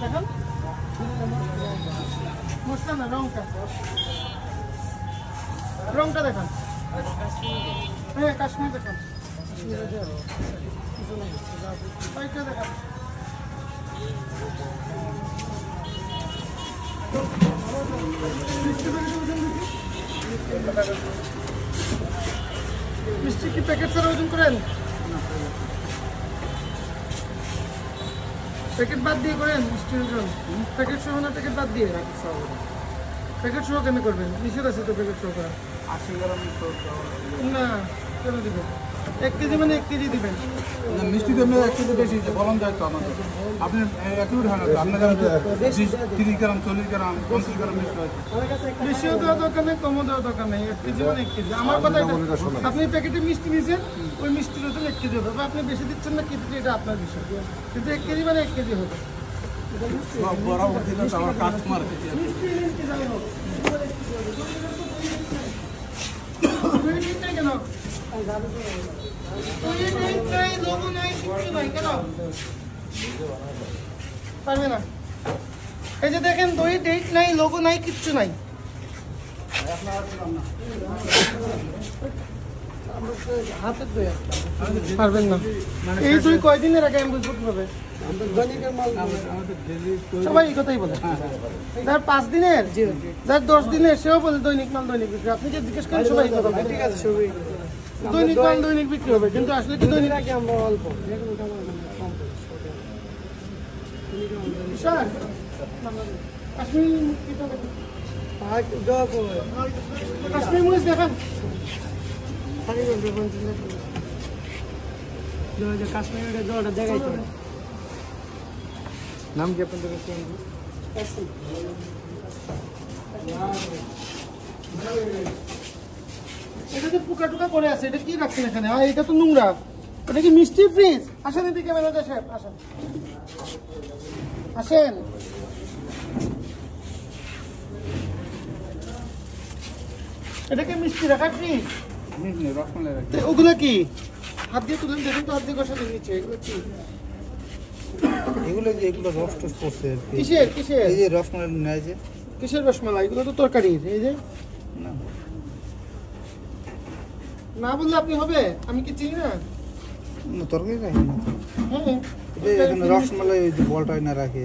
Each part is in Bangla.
দেখেন মশলা না, রংটা দেখান। হ্যাঁ কাশ্মীর দেখান, ওইটা দেখান। মিষ্টি কি প্যাকেট ছাড়া ওজন করেন? প্যাকেট বাদ দিয়ে করেন মিষ্টির ওজন? প্যাকেট সহ না প্যাকেট বাদ দিয়ে? প্যাকেট সহ কেন করবেন? নিষেধ আছে তো প্যাকেট সহ করা। 80 গ্রাম না কেন দিবেন? 1 কেজি মানে 1 কেজি দিবেন। মিষ্টি তো এমনি 1 কেজি বেশি বলন যায় তো আমাদের। আপনি একই হয় না, আপনাদের 30 গ্রাম 40 গ্রাম 50 গ্রাম মিষ্টি হয়। বেশিও দেওয়া দরকার নেই, কমও দেওয়া দরকার নেই। 1 কেজি মানে 1 কেজি। আমার কথা আপনি প্যাকেটে মিষ্টি নিয়েছেন, ওই মিষ্টির ওজন 1 কেজি হবে। বা আপনি বেশি দিচ্ছেন না কি দিচ্ছেন এটা আপনার বিষয়, কিন্তু 1 কেজি মানে 1 কেজি হবে। বরাবর দিন আমার কাস্টমার পারবে না। এই যে দেখেন দই ডেট নাই, লোগো নাই, কিচ্ছু নাই। পারবেন না। এই দই কয়দিনের আগে আমি বুঝবো কিভাবে? সবাই এই কথাই বলে। যার 5 দিনের, যার 10 দিনের, সেও বলে দৈনিক মাল দৈনিক বিক্রি। আপনি যে জিজ্ঞেস করেন সবাই কথা বলে। ঠিক আছে, দৈনিক মাল দৈনিক বিক্রি হবে, কিন্তু আসলে কি দৈনিক অল্প কাশ্মীর মরিচ দেখান। কাশ্মীরের জলটা দেখাই তো। নাম কি আপনাদের? এটা তো পোকা টোকা করে আছে, এটা কি রাখছেন এখানে? এটা তো নোংরা। এটা কি মিষ্টি ফ্রিজ? আসেন এদিকে ম্যানেজার সাহেব, আসেন আসেন। এটা কি মিষ্টি রাখার ফ্রিজ? ওগুলো কি হাত দিয়ে তুলেন দেখুন তো, হাত দিয়ে বসাতে নিচে। এগুলো কি? এগুলো রস টস করছে। কিসের কিসের? এই যে রসমালাই নেয় যে। কিসের রসমালাই? এগুলো তো তরকারির। এই যে না বললে আপনি হবে? আমি কি চিনি না? তরকারি রাখি না। হ্যাঁ এখানে রসমালাই ওই যে বলটা না রাখে।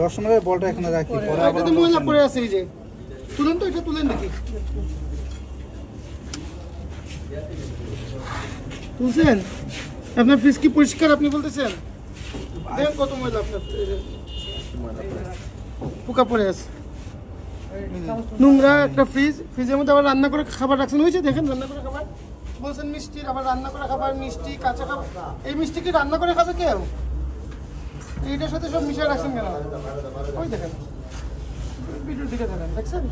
রসমালাই বলটা এখানে রাখি। এটা তো ময়লা পড়ে আছে। এই যে তুলেন তো, এটা তুলেন দেখি। তুলছেন? আপনার ফ্রিজ কি পরিষ্কার আপনি বলতেছেন? দেখেন কত ময়লা আপনার। পোকা পড়ে আছে, নোংরা একটা ফ্রিজ। ফ্রিজের মধ্যে আবার রান্না করে খাবার রাখছেন। হয়েছে দেখেন রান্না করে খাবার বলছেন মিষ্টির, আবার রান্না করে খাবার মিষ্টি, কাঁচা খাবার। এই মিষ্টি কি রান্না করে খাবে কেউ? এইটার সাথে সব মিশিয়ে রাখছেন কেন? ওই দেখেন ভিডিওর দিকে দেখেন, দেখছেন?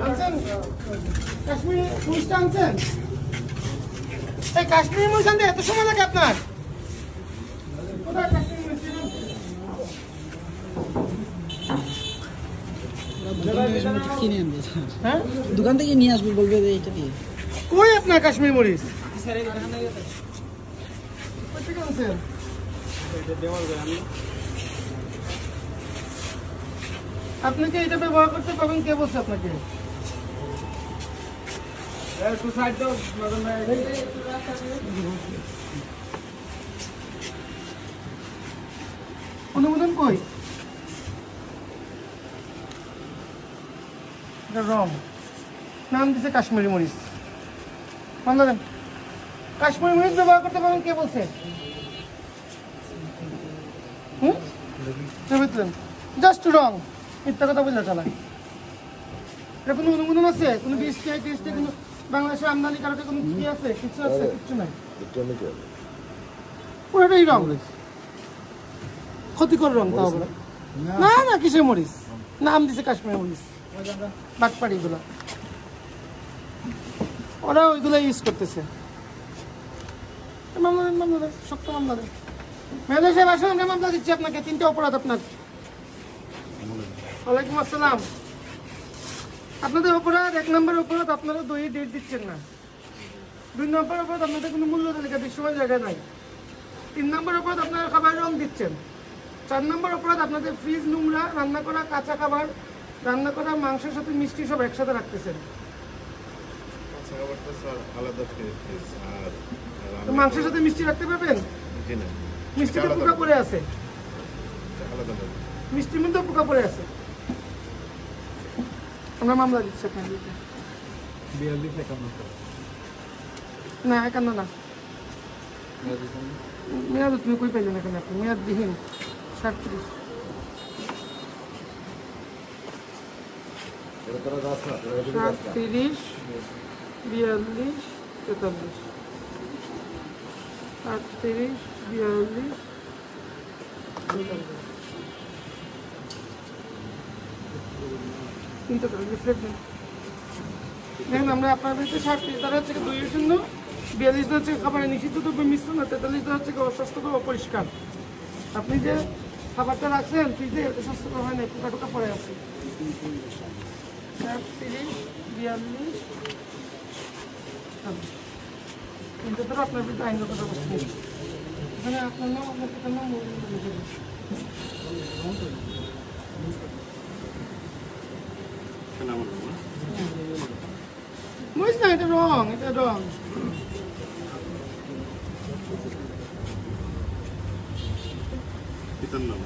আনছেন কাশ্মীরি মরিচটা আনছেন? এই কাশ্মীরি মরিচ আনতে এত সময় লাগে আপনার? কোথায় কাশ্মীরি মরিচ? হ্যাঁ দোকান থেকে নিয়ে আসবো, বলবে এইটা দিয়ে। কই আপনার কাশ্মীরি মরিচ? আপনাকে এটা ব্যবহার করতে পারবেন? কে বলছে আপনাকে? অনুমোদন কই? রং নাম দিছে কাশ্মীরি মরিচ। কাশ্মীরি মরিচ ব্যবহার করতে পারবেন? কে বলছে? জাস্ট রং, মিথ্যা কথা বললে চালায়। এটা কোনো অনুমোদন আছে? কোনো বিএসটিআই টেস্টে কোনো বাংলাদেশে আমদানি কারকে কোনো কি আছে? কিছু আছে? কিচ্ছু নাই। পুরোটাই রং, ক্ষতিকর রং। তাও না না, কিসের মরিচ? নাম দিছে কাশ্মীরি মরিচ। বাটপাড়ি গুলা, ওরা ওইগুলো ইউজ করতেছে। শক্ত মামলা দেন। ম্যানেজার সাহেব আসলে আমরা মামলা দিচ্ছি আপনাকে। 3টা অপরাধ আপনার। ওয়ালাইকুম আসসালাম। আপনাদের অপরাধ 1 নম্বর অপরাধ, আপনারা দই ডেট দিচ্ছেন না। 2 নম্বর অপরাধ, আপনাদের কোনো মূল্য তালিকা দৃশ্যমান জায়গায় নাই। 3 নম্বর অপরাধ আপনারা খাবার রং দিচ্ছেন। 4 নম্বর অপরাধ আপনাদের ফ্রিজ নোংরা, রান্না করা কাঁচা খাবার, রান্না করা মাংসের সাথে মিষ্টি সব একসাথে রাখতেছেন। তো মাংসের সাথে মিষ্টি রাখতে পারবেন? মিষ্টিতে পোকা পড়ে আছে, মিষ্টির মধ্যে পোকা পড়ে আছে। আমরা মামলা দিচ্ছি আপনার না, একান্ন না মেয়াদ তুমি কই পাইলেন এখানে? আপনি মেয়াদ বিহীন 37 42 43 38 42 কিন্তু দেখেন আমরা আপনার বিরুদ্ধে 37 তারা হচ্ছে 2-0, 42 হচ্ছে খাবারের নিষিদ্ধ দ্রব্য মিশ্রণ, 43 হচ্ছে অস্বাস্থ্যকর অপরিষ্কার। আপনি যে খাবারটা রাখছেন ফ্রিজে এটা স্বাস্থ্যকর হয় না, পোকা টোকা পড়ে আছে। 37 42 কিন্তু ধরো আপনার বিরুদ্ধে আইনগত ব্যবস্থা নেই। এখানে আপনার নাম, আপনার পিতার নাম লিখে দিন। বুঝ না, এটা রং, এটা রং। পিতার নাম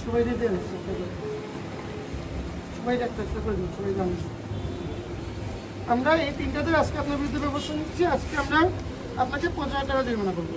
সবাই দিয়ে দেন, সবাই একটা একটা করে দিন, সবাই জানেন। আমরা এই 3টাতে আজকে আপনার বিরুদ্ধে ব্যবস্থা নিচ্ছি। আজকে আমরা আপনাকে 50,000 টাকা জরিমানা করবো।